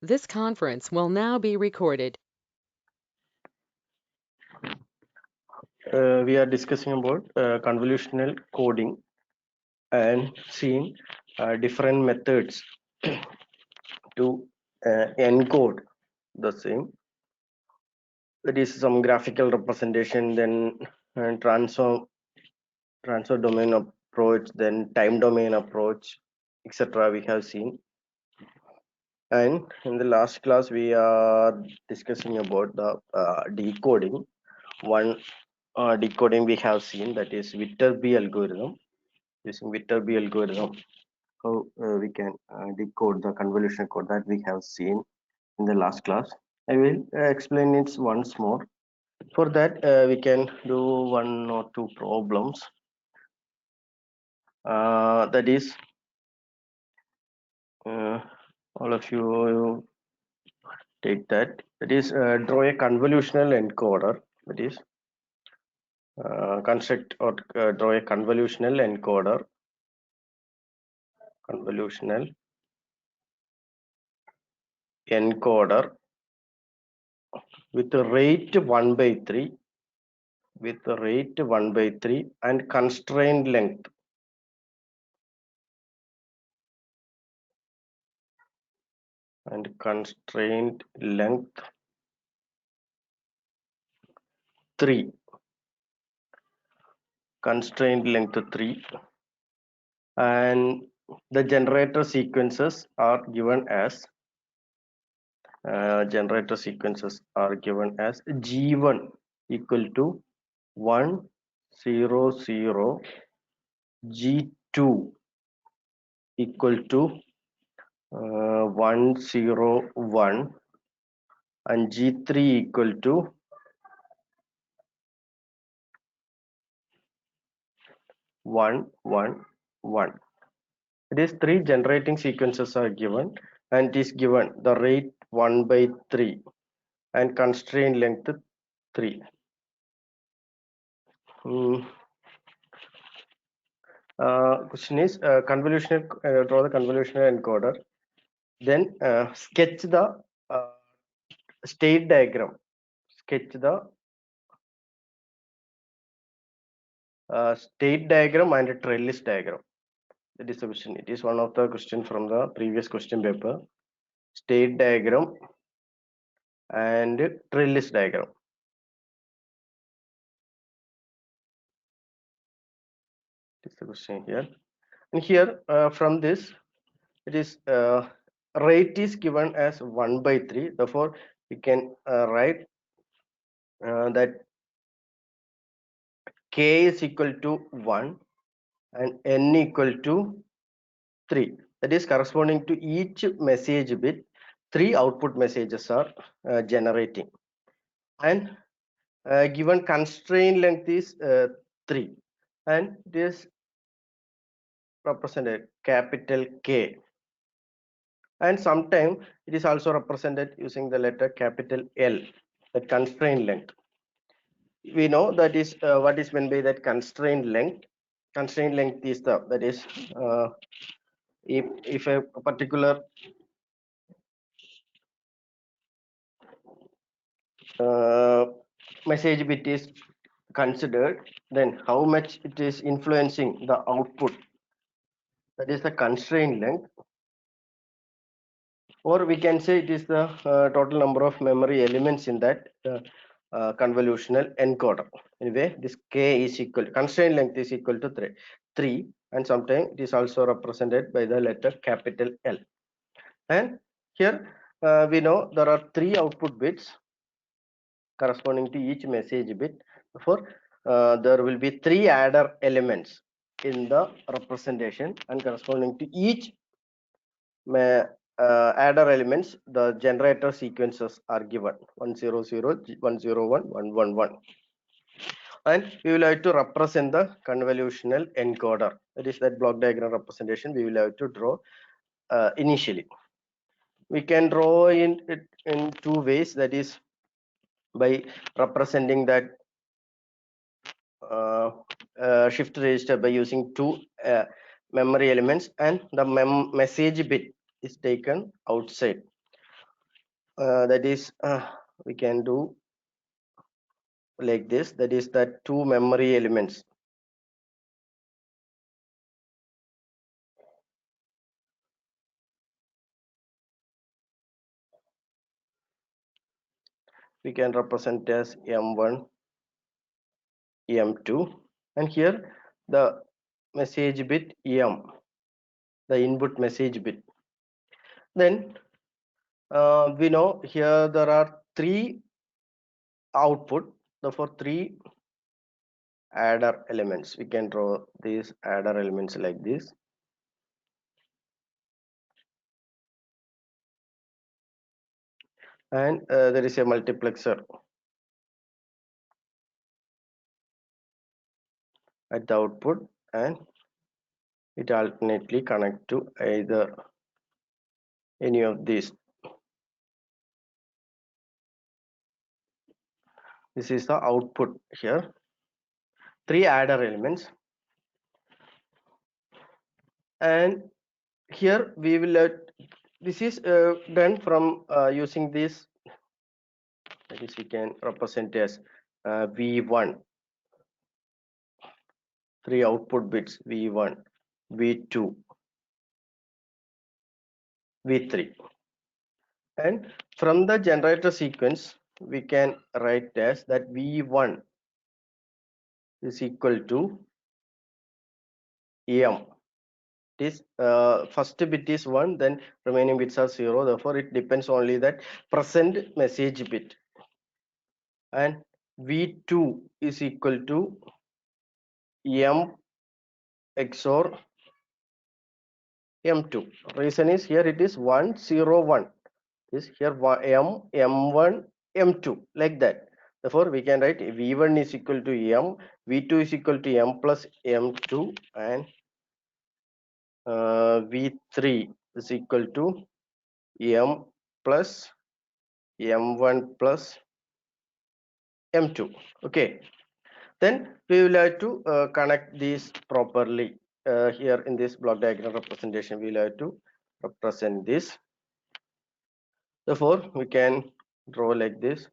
This conference will now be recorded. We are discussing about convolutional coding and seeing different methods to encode the same. That is some graphical representation, then transfer domain approach, then time domain approach, etc. We have seen. And in the last class, we are discussing about the decoding. One decoding we have seen, that is Viterbi algorithm. Using Viterbi algorithm, how we can decode the convolutional code that we have seen in the last class. I will explain it once more. For that, we can do one or two problems. That is, all of you take that. That is, draw a convolutional encoder. That is, construct or draw a convolutional encoder. Convolutional encoder with the rate 1/3, with the rate 1/3 and constrained length. And constrained length 3. Constrained length 3. And the generator sequences are given as G1 equal to 1 0 0, G2 equal to 1 0 1, and G3 equal to 1 1 1. It is 3 generating sequences are given, and it is given the rate 1/3 and constraint length 3. Question is convolutional, draw the convolutional encoder, then sketch the state diagram. Sketch the state diagram and a trellis diagram. That is the question. It is one of the question from the previous question paper. State diagram and trellis diagram. This is the question here. And here from this, it is rate is given as 1/3. Therefore, we can write that k is equal to 1 and n equal to 3. That is corresponding to each message bit, 3 output messages are generating. And given constraint length is 3, and this represented capital K. And sometimes it is also represented using the letter capital L, the constraint length. We know that is what is meant by that constraint length. Constraint length is the, that is if a particular message bit is considered, then how much it is influencing the output, that is the constraint length. Or we can say it is the total number of memory elements in that convolutional encoder. Anyway, this k is equal, constraint length is equal to 3, and sometimes it is also represented by the letter capital L. And here we know there are 3 output bits corresponding to each message bit. Therefore, there will be 3 adder elements in the representation, and corresponding to each adder elements, the generator sequences are given 1 0 0, 1 0 1, 1 1 1. And we will have to represent the convolutional encoder. That is that block diagram representation we will have to draw initially. We can draw it in 2 ways, that is by representing that shift register by using 2 memory elements, and the message bit is taken outside. that is we can do like this, that is that two memory elements. We can represent as M1, M2, and here the message bit M, the input message bit. Then we know here there are three output, therefore three adder elements. We can draw these adder elements like this. And there is a multiplexer at the output, and it alternately connect to either any of these. This is the output here, three adder elements. And here we will this is done from using this, that is we can represent as V1, three output bits V1, V2, V3. And from the generator sequence we can write as that V1 is equal to M. This first bit is 1, then remaining bits are 0, therefore it depends only that present message bit. And V2 is equal to M XOR M2. Reason is here it is 1 0 1, is here M M1 M2, like that. Therefore we can write V1 is equal to M, V2 is equal to M plus M2, and V3 is equal to M plus M1 plus M2. Okay, then we will have to connect these properly. Here in this block diagram representation we will have to represent this. Therefore we can draw like this.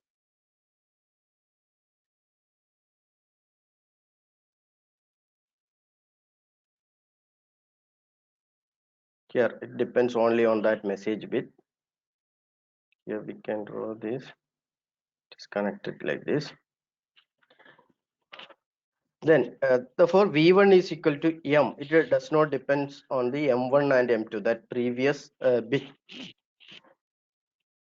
Here it depends only on that message bit. Here we can draw this, it is connected like this. Then therefore V1 is equal to M, it does not depends on the M1 and M2, that previous bit.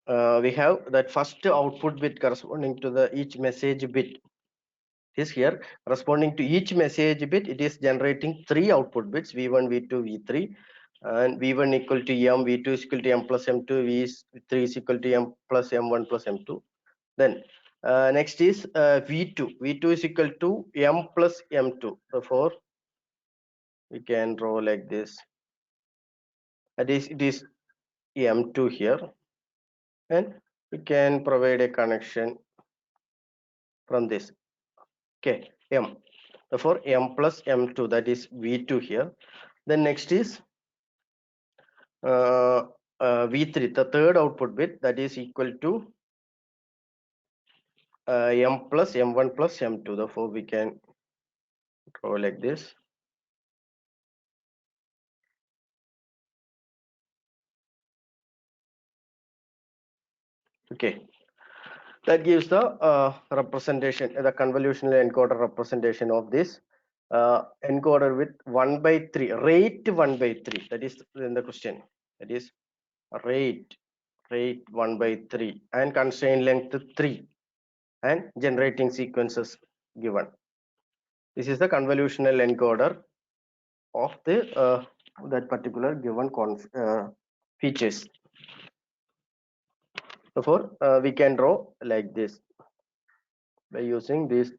We have that first output bit corresponding to the each message bit is here, corresponding to each message bit it is generating three output bits V1, V2, V3, and V1 equal to M, V2 is equal to M plus M2, V3 is equal to M plus M1 plus M2. Then next is V2 is equal to M plus M2, therefore we can draw like this, that is it is M2 here, and we can provide a connection from this. Okay, M, therefore M plus M2, that is V2 here. Then next is V3, the third output bit, that is equal to M plus M1 plus M2, therefore we can draw like this. Okay, that gives the representation, the convolutional encoder representation of this encoder with 1 by 3 rate, 1 by 3, that is in the question, that is rate 1 by 3 and constraint length 3 and generating sequences given. This is the convolutional encoder of the that particular given features. Therefore we can draw like this by using these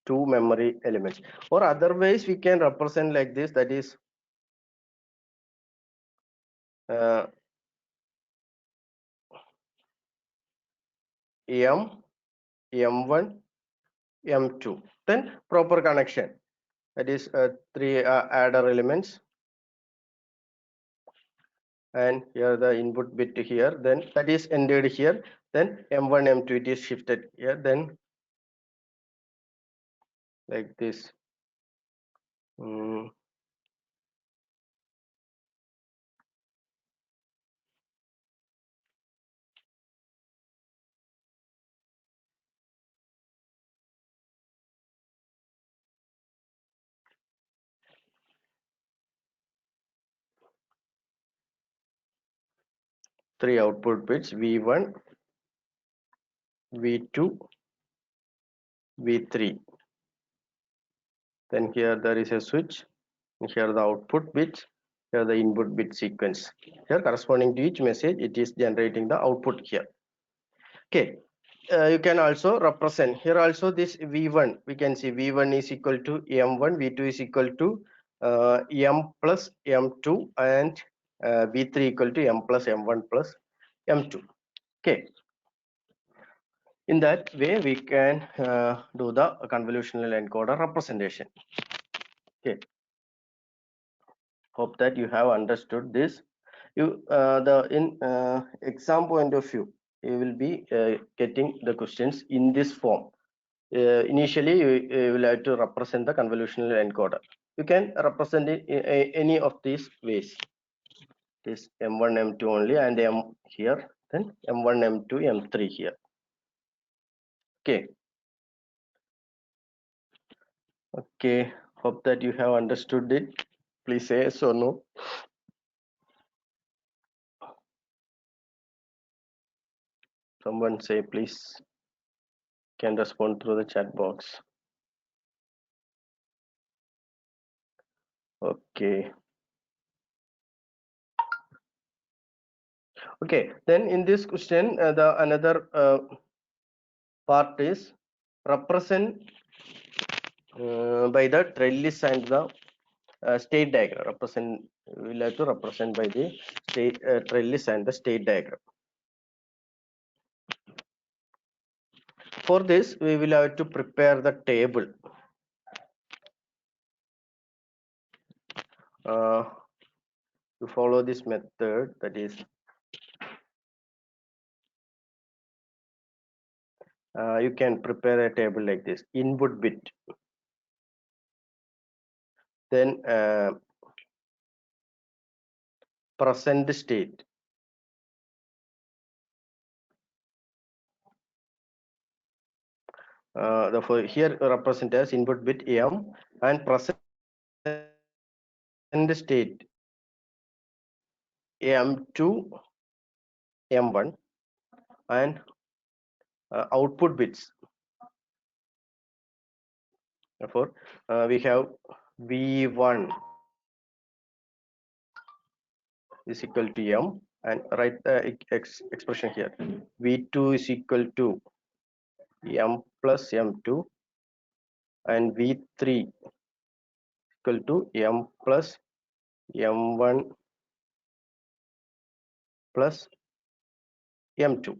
two memory elements, or otherwise we can represent like this, that is M, M1, M2, then proper connection, that is three adder elements, and here the input bit here, then that is entered here, then m1 m2 it is shifted here, then like this. 3 output bits, v1, v2, v3. Then here there is a switch, and here the output bits, here the input bit sequence. Here corresponding to each message, it is generating the output here. Okay, you can also represent here also this v1. We can see v1 is equal to m1, v2 is equal to m plus m2, and v3 equal to m plus m1 plus m2. Okay, in that way we can do the convolutional encoder representation. Okay, hope that you have understood this. You the in exam point of view, you will be getting the questions in this form. Initially you will have to represent the convolutional encoder. You can represent it in any of these ways. This m1 m2 only, and m here, then m1 m2 m3 here. Okay, okay, hope that you have understood it. Please say yes or no. Someone say please, can respond through the chat box. Okay, okay, then in this question the another part is represent by the trellis and the state diagram. Represent, we will have to represent by the state trellis and the state diagram. For this we will have to prepare the table. To follow this method, that is you can prepare a table like this: input bit, then present state, therefore here represent as input bit m, and present state m2, m1, and output bits. Therefore we have v1 is equal to m, and write the expression here: v2 is equal to m plus m2, and v3 equal to m plus m1 plus m2.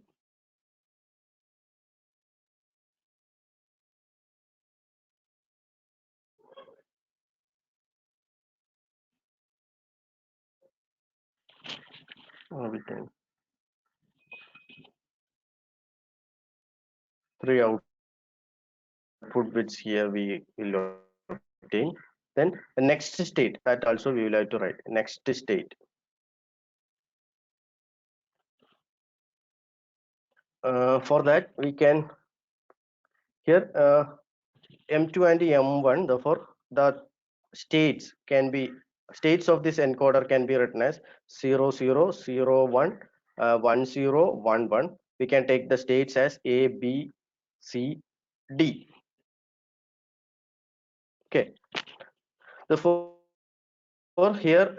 We can 3 output bits here we will obtain. Then the next state, that also we will have to write next state. For that we can here m2 and m1, therefore the states can be, states of this encoder can be written as 0 0 0 1 1 0 1 1. We can take the states as a, b, c, d. Okay, therefore here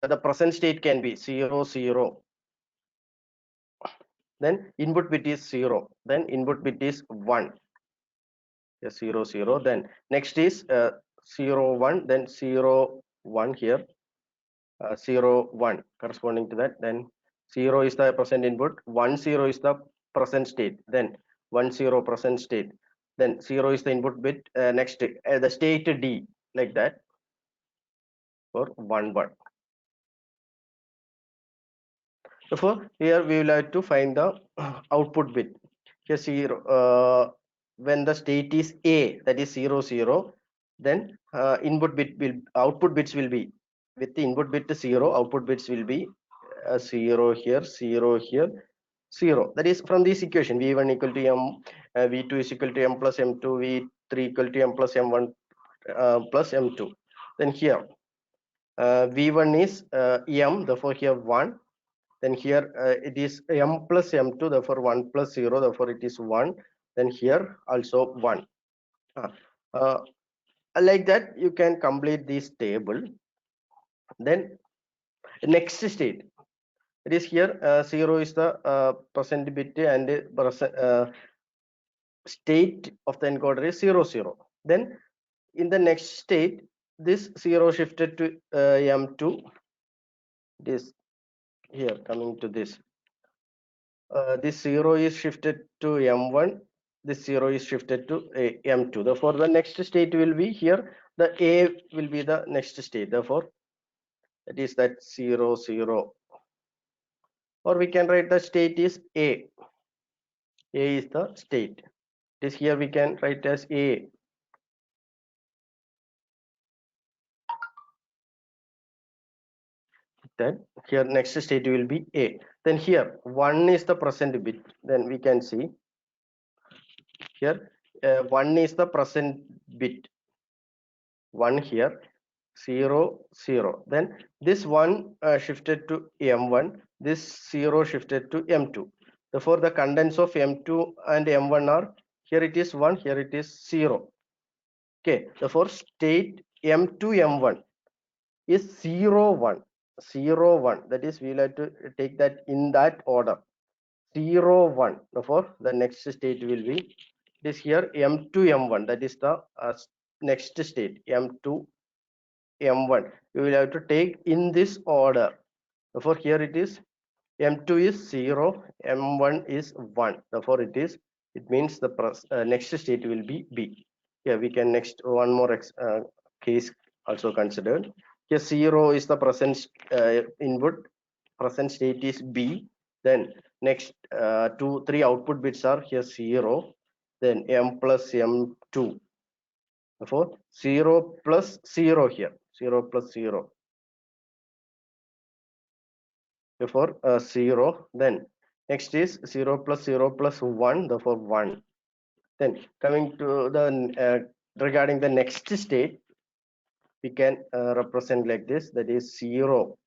the present state can be 0 0, then input bit is 0, then input bit is 1, 0 0, then next is 0 1, then 0 1 here, 0 1 corresponding to that, then 0 is the present input, 1 0 is the present state, then 1 0 present state, then 0 is the input bit, next the state d, like that, for 1 1. Therefore, here we will have to find the output bit. Here 0, when the state is A, that is 0 0, then output bits will be with the input bit 0, output bits will be 0 here, 0 here, 0. That is from this equation v1 equal to m, v2 is equal to m plus m2, v3 equal to m plus m1 plus m2. Then here v1 is m, therefore here 1. Then here it is m plus m2, therefore 1 plus 0, therefore it is 1. Then here also 1. Uh, like that you can complete this table. Then next state, it is here 0 is the present bit and state of the encoder is 0 0. Then in the next state, this 0 shifted to m2. This here coming to this, this 0 is shifted to m1, this 0 is shifted to m2. Therefore the next state will be here, the a will be the next state, therefore it is that 0 0, or we can write the state is a is the state. It is here we can write as a. Then here next state will be a. Then here 1 is the present bit, then we can see here 1 is the present bit, 1 here, 0 0. Then this 1 shifted to m1, this 0 shifted to m2. Therefore the contents of m2 and m1 are, here it is 1, here it is 0. Okay, therefore state m2 m1 is 0 1 0 1, that is we will have to take that in that order, 0 1. Therefore the next state will be this here m2 m1, that is the next state m2 m1, we will have to take in this order. Therefore here it is m2 is 0, m1 is 1, therefore it means the next state will be b. Here we can next one more case also considered. Here 0 is the present input, present state is b. Then next 2 3 output bits are here 0, then m plus m2. Therefore 0 plus 0 here, 0 plus 0. Therefore 0. Then next is 0 plus 0 plus 1, therefore 1. Then coming to the regarding the next state, we can represent like this, that is 0,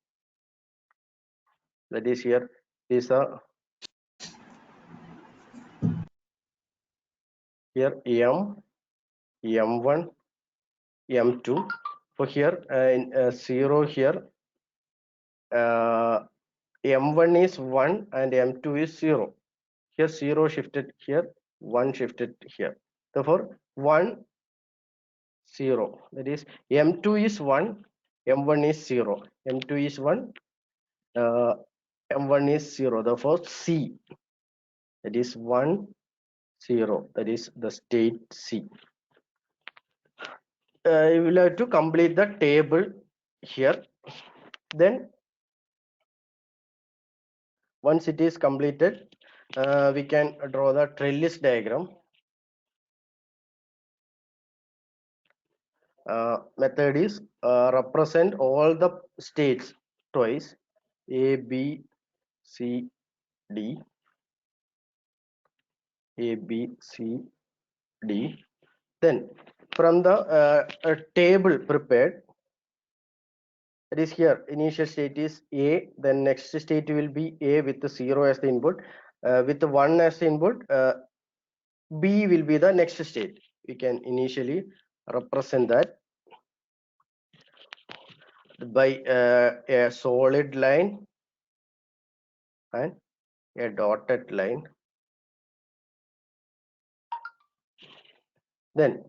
that is here is a here m m1 m2. For here in 0 here m1 is 1 and m2 is 0. Here 0 shifted here, 1 shifted here, therefore 1 0, that is m2 is 1, m1 is 0, m2 is 1, m1 is 0, therefore c, that is 1 0, that is the state c. You will have to complete the table here. Then once it is completed, we can draw the trellis diagram. Method is represent all the states twice, a b c d, a b c d. Then from the table prepared, that is here initial state is a, then next state will be a with the 0 as the input, with the 1 as the input, b will be the next state. We can initially represent that by a solid line and a dotted line. Then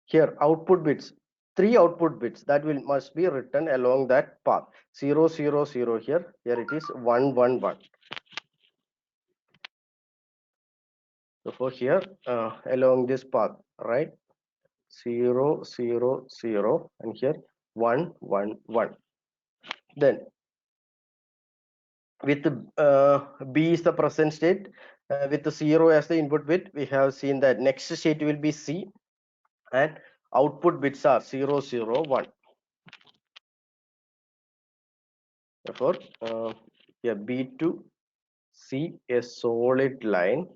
here output bits, 3 output bits that will must be written along that path, 0 0 0 here, here it is 1 1 1. So for here along this path, right, 0 0 0 and here 1 1 1. Then with B is the present state, with the 0 as the input bit. We have seen that next state will be C, and output bits are 0 0 1. Therefore yeah, B to C a solid line,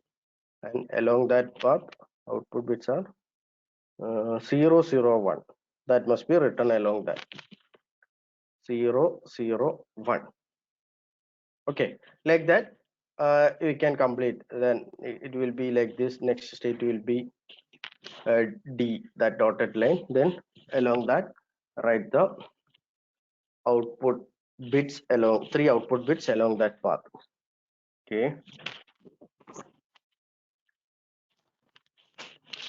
and along that path output bits are 0 0 1. That must be written along that 0 0 1. Okay, like that we can complete. Then it will be like this. Next state will be D, that dotted line. Then along that write the output bits along, 3 output bits along that path. Okay,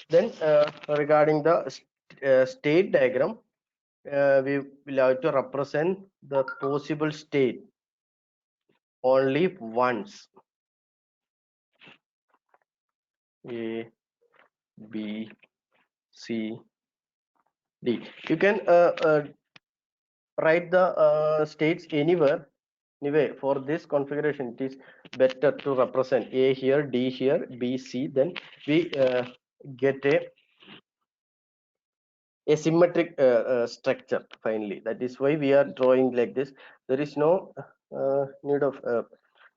then regarding the state diagram, we will have to represent the possible state only once. A, B, C, D. You can write the states anywhere. Anyway, for this configuration, it is better to represent A here, D here, B, C. Then we get a symmetric structure finally. That is why we are drawing like this. There is no need of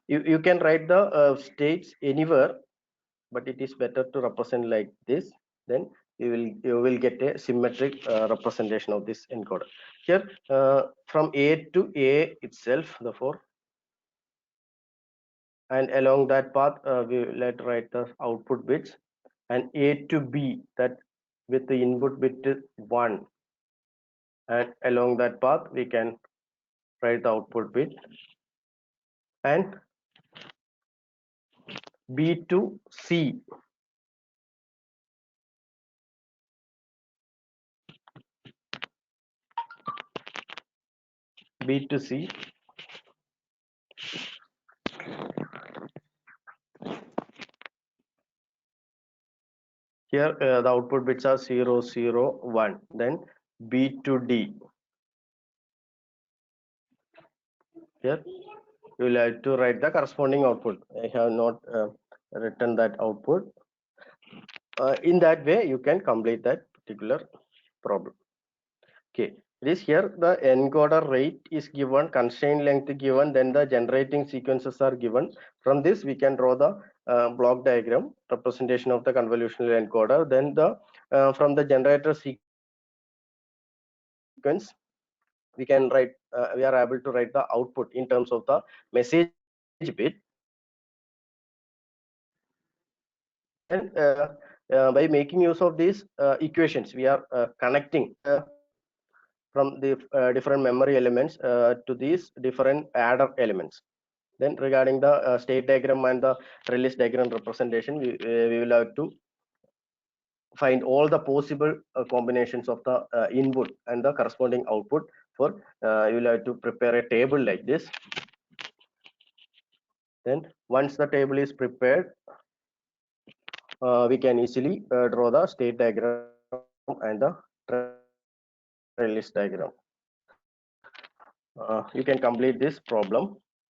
you can write the states anywhere, but it is better to represent like this. Then you will get a symmetric representation of this encoder here, from A to A itself, therefore, and along that path we let write the output bits, and A to B, that with the input bit 1, and along that path we can write the output bit, and B to C, B to C. Here the output bits are 0 0 1. Then B to D. Here you will have to write the corresponding output. I have not written that output. In that way you can complete that particular problem. Okay, it is here the encoder rate is given, constraint length given, then the generating sequences are given. From this we can draw the block diagram representation of the convolutional encoder. Then the from the generator sequence we can write we are able to write the output in terms of the message bit. Then by making use of these equations, we are connecting from the different memory elements to these different adder elements. Then regarding the state diagram and the release diagram representation, we will have to find all the possible combinations of the input and the corresponding output. For you will have to prepare a table like this. Then once the table is prepared, we can easily draw the state diagram and the release diagram. You can complete this problem.